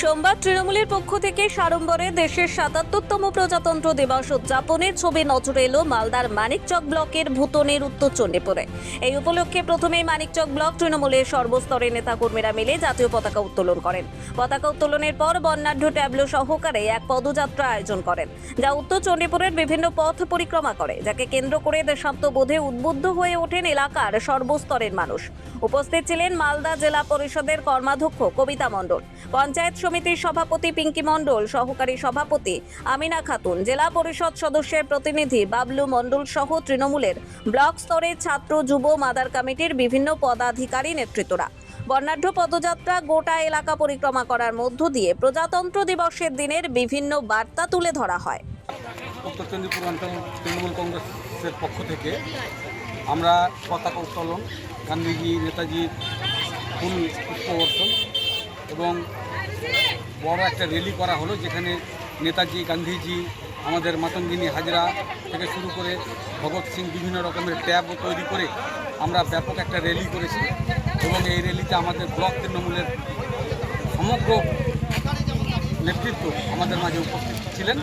সোমবার তৃণমূলের পক্ষ থেকে সাড়ম্বরে দেশের ৭৭তম প্রজাতন্ত্র দিবস উদযাপনের ছবি নজরে এলো মালদার মানিকচক ব্লকের ভুতনের উত্তর চণ্ডীপুরে। এই উপলক্ষে প্রথমেই মানিকচক ব্লক তৃণমূলের সর্বস্তরের নেতাকর্মীরা মিলে জাতীয় পতাকা উত্তোলন করেন। পতাকা উত্তোলনের পর বর্ণাঢ্য ট্যাবলো সহকারে এক পদযাত্রা আয়োজন করেন, যা উত্তর চণ্ডীপুরের বিভিন্ন পথ পরিক্রমা করে, যাকে কেন্দ্র করে দেশাত্মবোধে উদ্বুদ্ধ হয়ে ওঠেন এলাকার সর্বস্তরের মানুষ। উপস্থিত ছিলেন মালদা জেলা পরিষদের কর্মাধ্যক্ষ কবিতা মণ্ডল, পঞ্চায়েত সমিতির সভাপতি পিঙ্কি মণ্ডল, সহকারী সভাপতি আমিনা খাতুন, জেলা পরিষদ সদস্যের প্রতিনিধি বাবলু মণ্ডল সহ তৃণমূলের ব্লক স্তরের ছাত্র যুব মাদার কমিটির বিভিন্ন পদাধিকারী নেতৃত্বরা। বর্ণাঢ্য পদযাত্রা গোটা এলাকা পরিক্রমা করার মধ্য দিয়ে প্রজাতন্ত্র দিবসের দিনের বিভিন্ন বার্তা তুলে ধরা হয়। উত্তর চণ্ডীপুর অঞ্চল তৃণমূল কংগ্রেসের পক্ষ থেকে আমরা পতাকা উত্তোলন, গান্ধীজি নেতাজির ফুল পুষ্পবর্ষণ এবং বড় একটা র্যালি করা হলো, যেখানে নেতাজি, গান্ধীজি, আমাদের মাতঙ্গিনী হাজরা থেকে শুরু করে ভগৎ সিং বিভিন্ন রকমের ট্যাব তৈরি করে আমরা ব্যাপক একটা র্যালি করেছি এবং এই র্যালিতে আমাদের ব্লক তৃণমূলের সমগ্র নেতৃত্ব আমাদের মাঝে উপস্থিত ছিলেন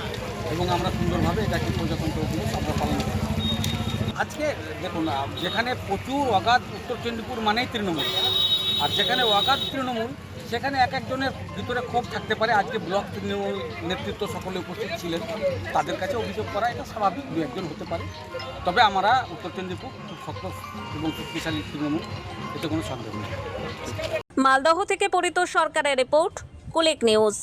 এবং আমরা সুন্দরভাবে এটাকে প্রজাতন্ত্র দিবস আমরা পালন করি। আজকে দেখুন, যেখানে প্রচুর অগাধ উত্তর চণ্ডীপুর মানেই তৃণমূল, আর যেখানে অগাধ তৃণমূল সেখানে এক একজনের ভিতরে ক্ষোভ থাকতে পারে। আজকে ব্লক তৃণমূল নেতৃত্ব সকলে উপস্থিত ছিলেন, তাদের কাছে অভিযোগ করা এটা স্বাভাবিক, দু একজন হতে পারে। তবে আমরা উত্তর চণ্ডীপুর খুব শক্ত এবং শক্তিশালী তৃণমূল, এতে কোনো সন্দেহ নেই। মালদহ থেকে পরিতোষ সরকারের রিপোর্ট, কুলিক নিউজ।